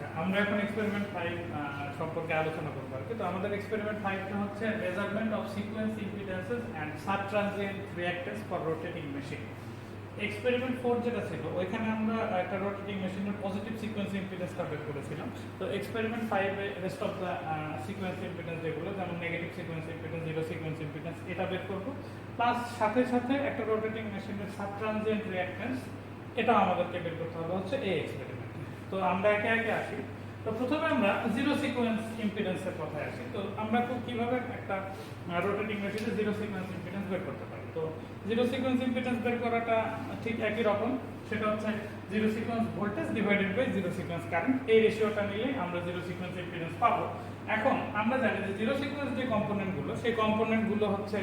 আচ্ছা, আমরা এখন এক্সপেরিমেন্ট 5 সম্পর্কে আলোচনা করব। তো আমাদের এক্সপেরিমেন্ট 5 টা হচ্ছে measurement of sequence impedances and sub transient reactance for rotating machine. Experiment 4 যেটা ছিল ওইখানে আমরা একটা রোটেটিং মেশিনের পজিটিভ সিকোয়েন্স ইম্পিডেন্সটা বের করেছিলাম। তো এক্সপেরিমেন্ট 5 এ rest of the sequence impedance যেগুলো, যেমন negative sequence impedance, zero sequence impedance, এটা বের করব। প্লাস সাথে সাথে একটা রোটেটিং মেশিনের সাব ট্রানজিয়েন্ট রিঅ্যাক্ট্যান্স এটা আমাদেরকে বের করতে হবে হচ্ছে এই এক্সপেরিমেন্টে। তো আমরা একে একে আসি। তো প্রথমে আমরা জিরো সিকোয়েন্স ইম্পিডেন্সের কথায় আসি। তো আমরা কিভাবে একটা রোটেটিং মেশিনে জিরো সিকোয়েন্স ইম্পিডেন্স বের করতে পারি। তো জিরো সিকোয়েন্স ইম্পিডেন্স বের করাটা ঠিক একই রকম, সেটা হচ্ছে zero sequence voltage divided by zero sequence current. এই রেশিওটা নিলে আমরা জিরো সিকোয়েন্স ইম্পিডেন্স পাবো। এখন আমরা জানি যে জিরো সিকোয়েন্স যে কম্পোনেন্টগুলো, সেই কম্পোনেন্টগুলো হচ্ছে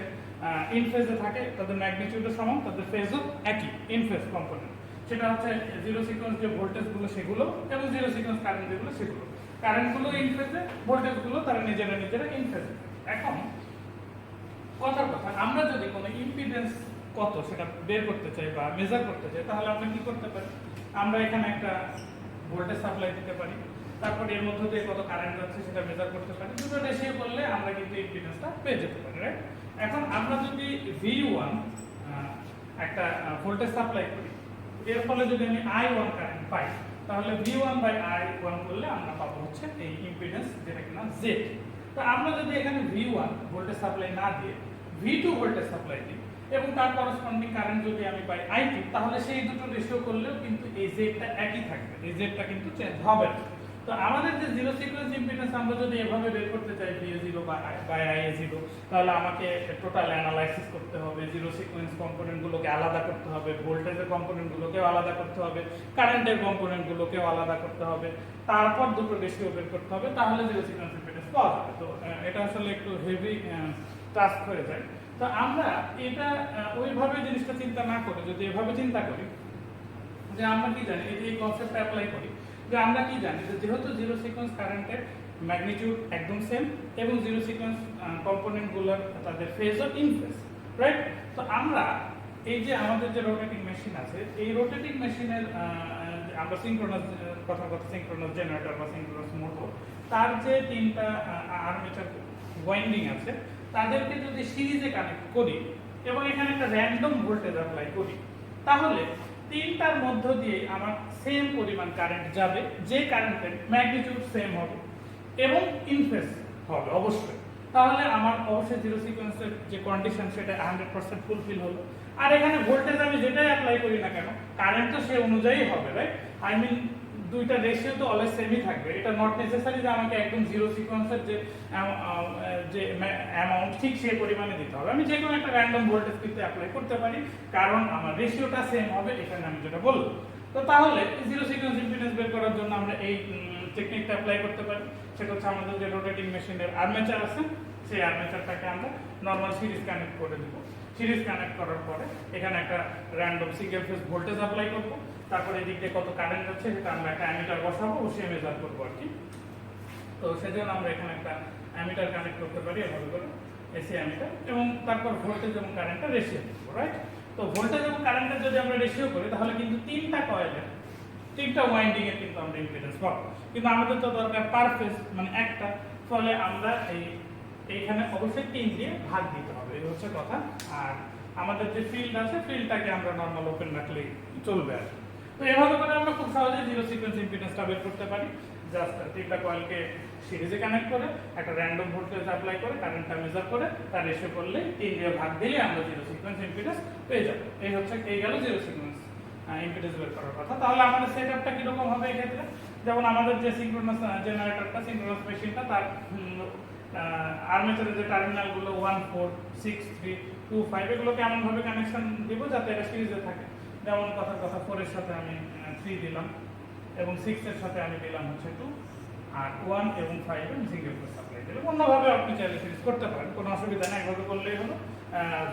ইন ফেজে থাকে, তাদের ম্যাগনিটিউডও সমান, তাদের ফেজও একই, ইন ফেজ কম্পোনেন্ট। সেটা হচ্ছে জিরো সিকোয়েন্স যে ভোল্টেজগুলো সেগুলো, এবং জিরো সিকোয়েন্স কারেন্ট যেগুলো সেগুলো। কারেন্টগুলো ইন ফেজে, ভোল্টেজগুলো তারা নিজেরা ইন ফেজে। এখন কথার কথা, আমরা যদি কোনো ইম্পিডেন্স কত সেটা বের করতে চাই বা মেজার করতে চাই, তাহলে আমরা কি করতে পারি? আমরা এখানে একটা ভোল্টেজ সাপ্লাই দিতে পারি, তারপর এর মধ্যে দিয়ে কত কারেন্ট যাচ্ছে সেটা মেজার করতে পারি। দুটো রেশিও করলে আমরা কিন্তু ইম্পিডেন্সটা পেয়ে যেতে পারি, রাইট? এখন আমরা যদি V1 একটা ভোল্টেজ সাপ্লাই করি, এর ফলে যদি আমি I1 কারেন্ট পাই, তাহলে V1/I1 করলে আমরা পাবো হচ্ছে এই ইম্পিডেন্স, যেটা কিনা Z। তো আমরা যদি এখানে V1 ভোল্টেজ সাপ্লাই না দিয়ে V2 ভোল্টেজ সাপ্লাই দিই এবং তার করসপন্ডিং কারেন্ট যদি আমি পাই I2, তাহলে সেই দুটো রেশিও করলেও কিন্তু এই জেডটা একই থাকবে, এই জেডটা কিন্তু চেঞ্জ হবে না। তো আমাদের যে জিরো সিকোয়েন্স ইম্পিডেন্স আমরা যদি এভাবে বের করতে চাই VA0 বাই IA0, তাহলে আমাকে টোটাল অ্যানালাইসিস করতে হবে, জিরো সিকোয়েন্স কম্পোনেন্টগুলোকে আলাদা করতে হবে, ভোল্টেজের কম্পোনেন্টগুলোকেও আলাদা করতে হবে, কারেন্টের কম্পোনেন্টগুলোকেও আলাদা করতে হবে, তারপর দুটো রেশিও বের করতে হবে, তাহলে জিরো সিকোয়েন্স ইম্পিডেন্স পাওয়া যাবে। তো এটা আসলে একটু হেভি টাস্ক হয়ে যায়। তো আমরা এটা ওইভাবে জিনিসটা চিন্তা না করে যদি এভাবে চিন্তা করি যে আমরা কি জানি, এই কনসেপ্টটা অ্যাপ্লাই করি, যে আমরা কি জানি যে যেহেতু জিরো সিকোয়েন্স কারেন্টের ম্যাগনিটিউড একদম সেম এবং জিরো সিকোয়েন্স কম্পোনেন্টগুলোর তাদের ফেজও ইন ফেজ, রাইট? তো আমরা এই যে আমাদের যে রোটেটিং মেশিন আছে, এই রোটেটিং মেশিনের আমরা সিনক্রোনাস সিনক্রোনাস জেনারেটর বা সিনক্রোনাস মোটর, তার যে তিনটা আর্মেচার ওয়াইন্ডিং আছে, তাদেরকে যদি সিরিজে কানেক্ট করি এবং এখানে একটা র্যান্ডম ভোল্টেজ অ্যাপ্লাই করি, তাহলে তিনটার মধ্য দিয়ে আমার সেম পরিমাণ কারেন্ট যাবে, যে কারেন্টের ম্যাগনিটিউড সেম হবে এবং ইন ফেজ হবে অবশ্যই। তাহলে আমার অবশ্যই জিরো সিকোয়েন্সের যে কন্ডিশন সেটা 100% ফুলফিল হলো। আর এখানে ভোল্টেজ আমি যেটাই অ্যাপ্লাই করি না কেন, কারেন্ট তো সে অনুযায়ী হবে, রাইট? আই মিন দুইটা রেশিও তো অলওয়েজ সেমই থাকবে। এটা নট নেসেসারি যে আমাকে একদম জিরো সিকোয়েন্সের যে অ্যামাউন্ট ঠিক সেই পরিমাণে দিতে হবে। আমি যে কোনো একটা র্যান্ডম ভোল্টেজ কিন্তু অ্যাপ্লাই করতে পারি, কারণ আমার রেশিওটা সেম হবে, এখানে আমি যেটা বললাম। তো তাহলে জিরো সিকোয়েন্স ইম্পিডেন্স বের করার জন্য আমরা এই টেকনিকটা অ্যাপ্লাই করতে পারি। সেটা হচ্ছে আমাদের যে রোটেটিং মেশিনের আর্মেচার আছে, সেই আর্মেচারটাকে আমরা নর্মাল সিরিজ কানেক্ট করে দিব। সিরিজ কানেক্ট করার পরে এখানে একটা random single phase voltage apply করব, তারপরে এদিক দিয়ে কত কারেন্ট যাচ্ছে সেটা আমরা একটা অ্যামিটার বসাবো, বসিয়ে মেজার করবো আর কি। তো সেজন্য আমরা এখানে একটা অ্যামিটার কানেক্ট করতে পারি এভাবে করে, এসি অ্যামিটার, এবং তারপর ভোল্টেজ এবং কারেন্টের রেশিও করবো, রাইট? তো ভোল্টেজ এবং কারেন্টের যদি আমরা রেশিও করি, তাহলে কিন্তু তিনটা কয়েলের তিনটা ওয়াইন্ডিং এর কিন্তু আমরা ইম্পিডেন্স পাবো। কিন্তু আমাদের তো দরকার পার ফেজ মানে একটা, ফলে আমরা এইখানে অবশ্যই 3 দিয়ে ভাগ দিতে হবে, এই হচ্ছে কথা। আর আমাদের যে ফিল্ড আছে, ফিল্ডটাকে আমরা নরমাল ওপেন রাখলেই চলবে আর কি। তো এভাবে করে আমরা খুব সহজে জিরো সিকোয়েন্স ইম্পিডেন্সটা বের করতে পারি। জাস্ট তিনটা কয়েলকে সিরিজে কানেক্ট করে একটা র্যান্ডম ভোল্টেজ অ্যাপ্লাই করে কারেন্টটা মেজার করে তার রেশিও করলে 3 দিয়ে ভাগ দিলে আমরা জিরো সিকোয়েন্স ইম্পিডেন্স পেয়ে যাব। এই হচ্ছে এই গেল জিরো সিকোয়েন্স ইম্পিডেন্স বের করার কথা। তাহলে আমাদের সেটআপটা কি রকম হবে এই ক্ষেত্রে? যেমন আমাদের যে সিনক্রোনাস জেনারেটরটা, সিনক্রোনাস মেশিনটা, তার আর্মেচারের যে টার্মিনালগুলো 1, 4, 6, 3, 2, 5 এগুলোকে এমন ভাবে কানেকশন দিব যাতে এটা সিরিজে থাকে। যেমন কথার কথা 4 এর সাথে আমি 3 দিলাম এবং 6 এর সাথে আমি দিলাম হচ্ছে 2, আর 1 এবং 5 এর সিঙ্গেল ফেজ সাপ্লাই দিলাম। অন্যভাবে আপনি চাইলে সিরিজ করতে পারেন, কোনো অসুবিধা নেই। এভাবে করলেই হলো।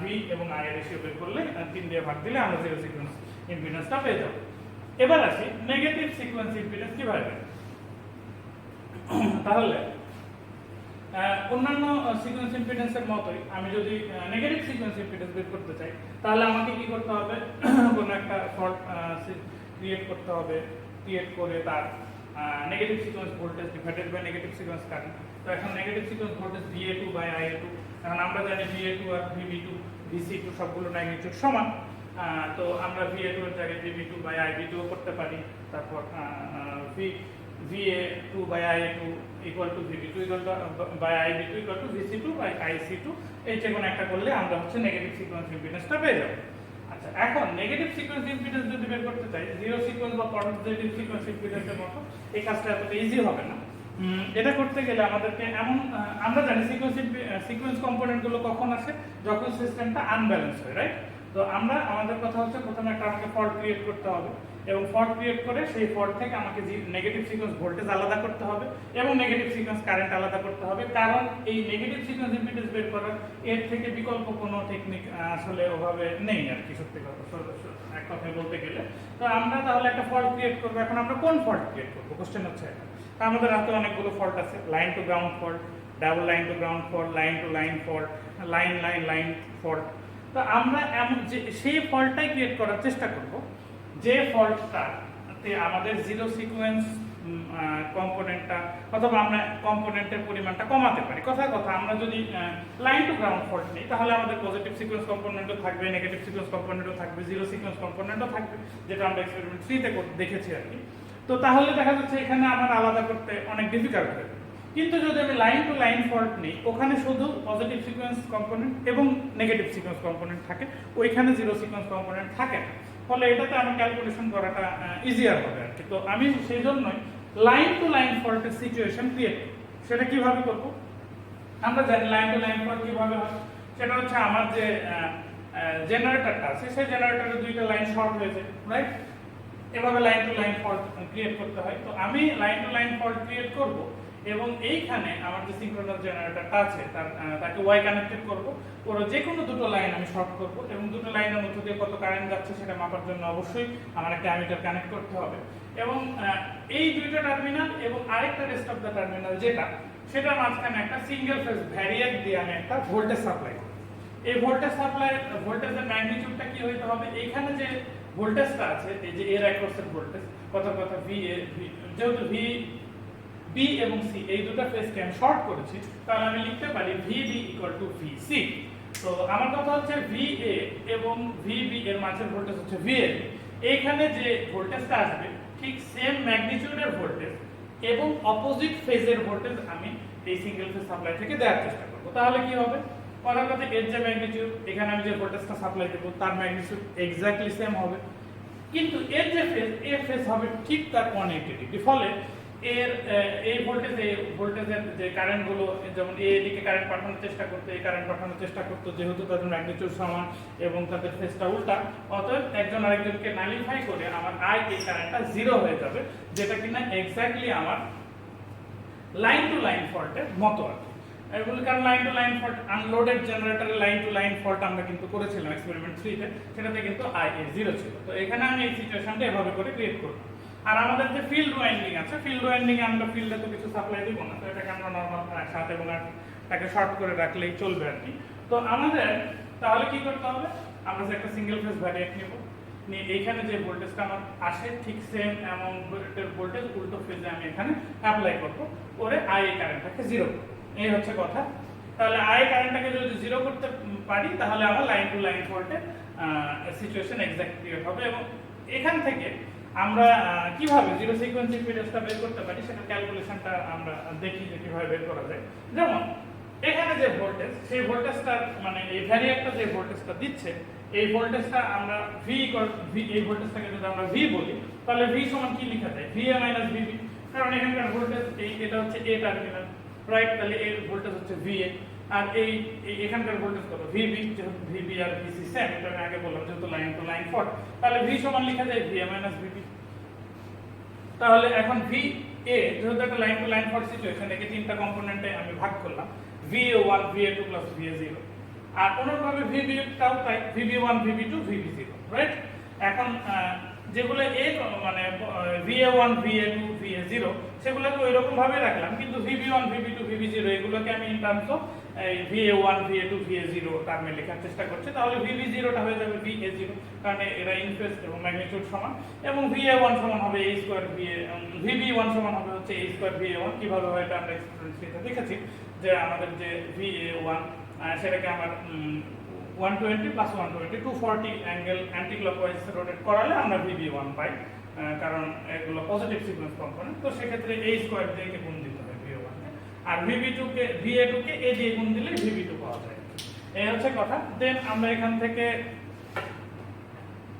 V এবং I এর রেশিও বের করলে 3 দিয়ে ভাগ দিলে আমরা জিরো সিকোয়েন্স ইম্পিডেন্সটা পেয়ে যাব। এবার আসি নেগেটিভ সিকোয়েন্স ইম্পিডেন্স কিভাবে। তাহলে অন্যান্য সিকোয়েন্স ইম্পিডেন্সের মতোই আমি যদি নেগেটিভ সিকোয়েন্স ইম্পিডেন্স বের করতে চাই, তাহলে আমাকে কি করতে হবে? কোনো একটা ফল্ট ক্রিয়েট করতে হবে, ক্রিয়েট করে তার negative sequence voltage divided by negative sequence current. তো এখন negative sequence voltage VA2 by IA2, এখন আমরা জানি VA2 আর VB2 VC2 সবগুলো ম্যাগনিটিউড সমান। তো আমরা VA2 এর জায়গায় VB2 বাই IB2 করতে পারি। তারপর VA2 by IA2 equal to VB2 by IB2 equal to VC2 by IC2, এই যে কোনো একটা করলে আমরা হচ্ছে নেগেটিভ সিকোয়েন্স ইম্পিডেন্সটা পেয়ে যাব। আচ্ছা, এখন নেগেটিভ সিকোয়েন্স ইম্পিডেন্স যদি বের করতে চাই, জিরো সিকোয়েন্স বা পজিটিভ সিকোয়েন্স ইম্পিডেন্সের মতো এই কাজটা এতটা ইজি হবে না। এটা করতে গেলে আমাদেরকে আমরা জানি সিকোয়েন্স কম্পোনেন্টগুলো কখন আসে, যখন সিস্টেমটা আনব্যালেন্স হয়, রাইট? তো আমাদের কথা হচ্ছে প্রথমে আমাকে ফল্ট ক্রিয়েট করতে হবে, এবং ফল্ট ক্রিয়েট করে সেই ফল্ট থেকে আমাকে নেগেটিভ সিকোয়েন্স ভোল্টেজ আলাদা করতে হবে এবং নেগেটিভ সিকোয়েন্স কারেন্ট আলাদা করতে হবে, কারণ এই নেগেটিভ সিকোয়েন্স ইম্পিডেন্স বের করার এর থেকে বিকল্প কোনো টেকনিক আসলে ওভাবে নেই আর কি, সত্যি কথা এক কথায় বলতে গেলে। তো আমরা তাহলে একটা ফল্ট ক্রিয়েট করবো। এখন আমরা কোন ফল্ট ক্রিয়েট করবো, কোশ্চেন হচ্ছে এটা। আমাদের হাতে অনেকগুলো ফল্ট আছে, line to ground fault, double line to ground fault, line to line fault, line fault. তো আমরা এমন যে সেই ফল্টটাই ক্রিয়েট করার চেষ্টা করব যে ফল্টটাতে আমাদের জিরো সিকোয়েন্স কম্পোনেন্টটা অথবা আমরা কম্পোনেন্টের পরিমাণটা কমাতে পারি। কথায় কথা আমরা যদি লাইন টু গ্রাউন্ড ফল্ট নিই, তাহলে আমাদের পজিটিভ সিকোয়েন্স কম্পোনেন্টও থাকবে, নেগেটিভ সিকোয়েন্স কম্পোনেন্টও থাকবে, জিরো সিকোয়েন্স কম্পোনেন্টও থাকবে, যেটা আমরা এক্সপেরিমেন্ট 3 তে দেখেছি আর কি। তো তাহলে দেখা যাচ্ছে এখানে আমার আলাদা করতে অনেক ডিফিকাল্ট হয়ে যাবে। কিন্তু যদি আমি লাইন টু লাইন ফল্ট নিই, ওখানে শুধু পজিটিভ সিকোয়েন্স কম্পোনেন্ট এবং নেগেটিভ সিকোয়েন্স কম্পোনেন্ট থাকে, ওইখানে জিরো সিকোয়েন্স কম্পোনেন্ট থাকে না। ফলে এটাতে আমার ক্যালকুলেশন করাটা ইজিয়ার হবে আর কি। তো আমি সেই জন্যই লাইন টু লাইন ফল্টের সিচুয়েশন ক্রিয়েট করি। সেটা কিভাবে করব? আমরা জানি লাইন টু লাইন ফল্ট কিভাবে হয়। সেটা হচ্ছে আমার যে জেনারেটরটা আছে, সেই জেনারেটরের দুইটা লাইন শর্ট হয়েছে, রাইট? এভাবে line to line fault create করতে হয়। তো আমি line to line fault create করব এবং এইখানে আমার যে সিঙ্ক্রোনাস জেনারেটরটা আছে তাকে ওয়াই কানেক্টেড করব, ওর যে কোনো দুটো লাইন আমি শর্ট করব, এবং দুটো লাইনের মধ্যে দিয়ে কত কারেন্ট যাচ্ছে সেটা মাপার জন্য অবশ্যই আমার একটা অ্যামিটার কানেক্ট করতে হবে। এবং এই দুইটা টার্মিনাল এবং আরেকটা রেস্ট অফ দ্য টার্মিনাল সেটার মাঝখানে একটা সিঙ্গেল ফেজ ভ্যারিয়াক দিয়ে আমি একটা ভোল্টেজ সাপ্লাই করব। এই ভোল্টেজের ম্যাগনিটিউডটা কি হইতে হবে? এইখানে যে ভোল্টেজটা আছে, এই যে এর অ্যাক্রসের ভোল্টেজ, কথা যেহেতু বি এবং সি এই দুটো ফেজকে আমি শর্ট করেছি, তাহলে আমি লিখতে পারি ভিবি ইকুয়াল টু ভিসি। তো আমার কথা হচ্ছে ভিএ এবং ভিবি এর মাঝের ভোল্টেজ হচ্ছে ভিএল। এইখানে যে ভোল্টেজটা আসবে ঠিক সেম ম্যাগনিটিউডের ভোল্টেজ এবং অপোজিট ফেজের ভোল্টেজ আমি এই সিঙ্গেল ফেজ সাপ্লাই থেকে দেওয়ার চেষ্টা করব। তাহলে কি হবে? কথার কথা এর যে ম্যাগনিটিউড, এখানে আমি যে ভোল্টেজটা সাপ্লাই দেবো তার ম্যাগনিটিউড এক্স্যাক্টলি সেম হবে, কিন্তু এর ফেজ হবে ঠিক তার 180 ডিগ্রি। ফলে এই ভোল্টেজের যে কারেন্টগুলো, যেমন এদিকে কারেন্ট পাঠানোর চেষ্টা করতো, এই কারেন্ট পাঠানোর চেষ্টা করতো, যেহেতু তাদের ম্যাগনিটিউড সমান এবং তাদের ফেজটা উল্টা, অতএব একজন আরেকজনকে নালিফাই করে আমার এই কারেন্টটা জিরো হয়ে যাবে, যেটা কিনা এক্স্যাক্টলি আমার লাইন টু লাইন ফল্টের মতো আর কি। কারণ line to line fault, unloaded জেনারেটরের লাইন টু লাইন ফল্ট আমরা কিন্তু করেছিলাম এক্সপেরিমেন্ট 3 তে, সেটাতে কিন্তু IA0 ছিল। তো এখানে আমি এই সিচুয়েশনটা এভাবে করে ক্রিয়েট করব। আর আমাদের যে ফিল্ড ওয়াইন্ডিং আছে, ফিল্ড ওয়াইন্ডিং এ আমরা ফিল্ডে তো কিছু সাপ্লাই দিব না, তো এটাকে আমরা নরমাল সাথে এবং তাকে শর্ট করে রাখলেই চলবে আর কি। তো আমাদের তাহলে কি করতে হবে? আমরা যে একটা সিঙ্গেল ফেজ ভ্যারিয়েক নিব, নিয়ে এইখানে যে ভোল্টেজটা আমার আসে ঠিক সেম অ্যামাউন্টের ভোল্টেজ উল্টো ফেজে আমি এখানে অ্যাপ্লাই করব, করে কারেন্টটাকে জিরো করব। এই হচ্ছে কথা। তাহলে কারেন্টটাকে যদি জিরো করতে পারি, তাহলে আমার লাইন টু লাইন ফল্টে সিচুয়েশন এক্সাক্ট ক্রিয়েট হবে। এবং এখান থেকে আমরা কিভাবে জিরো সিকোয়েন্স ইম্পিডেন্সটা বের করতে পারি সেটা ক্যালকুলেশনটা আমরা দেখি যে কিভাবে বের করা যায়। যেমন এখানে যে ভোল্টেজ, সেই ভোল্টেজটা মানে এই ভ্যারিয়েকটা যে ভোল্টেজটা দিচ্ছে, এই ভোল্টেজটা আমরা এই ভোল্টেজটাকে যদি আমরা ভি বলি, তাহলে ভি সমান কি লেখা যায়? VA minus VB. কারণ এখানকার ভোল্টেজ এটা হচ্ছে এ টার্মিনাল, রাইট? তাহলে এর ভোল্টেজ হচ্ছে ভিএ, আর এখানকার ভোল্টেজ কত? ভিবি। যেহেতু ভিবি আর ভিসি সেম, এটা আমি আগে বললাম, যেহেতু লাইন টু লাইন ফল্ট, তাহলে ভি সমান লেখা যায় ভিএ মাইনাস ভিবি। তাহলে এখন ভি এ, যেহেতু একটা line to line fault situation, একে তিনটা কম্পোনেন্টে আমি ভাগ করলাম, VA1 VA2 প্লাস VA0। আর অনুরূপভাবে VB-টাও তাই, VB1 VB2 VB0, রাইট? এখন যেগুলো মানে VA1 VA2 VA0 VA0 সেগুলোকে ওই রকম ভাবে রাখলাম, কিন্তু VB1 VB2 VB0 এগুলোকে আমি in terms of VA1 VA2 VA0 টার্মে লেখার চেষ্টা করছি। তাহলে VB0টা হয়ে যাবে VA0, কারণ এরা ইনফেস এবং ম্যাগনিটিউড সমান, এবং VA1 সমান হবে A স্কয়ার VA, VB1 সমান হবে হচ্ছে A স্কয়ার VA1। কিভাবে হয় এটা আমরা এক্সপেরিমেন্টে দেখেছি, যে আমাদের যে VA1 সেটাকে আমার 120 plus 120 240 angle anti clockwise rotate করালে আমরা VB1 পাই, কারণ এগুলো পজিটিভ সিকোয়েন্স কম্পোনেন্ট। তো সেক্ষেত্রে A স্কয়ার দিয়ে গুণ দিতে হয় VA1 K, R VB2 K VA2 K A দিয়ে গুণ দিলে VB2 পাওয়া যায়। এই হচ্ছে কথা। দেন আমরা এখান থেকে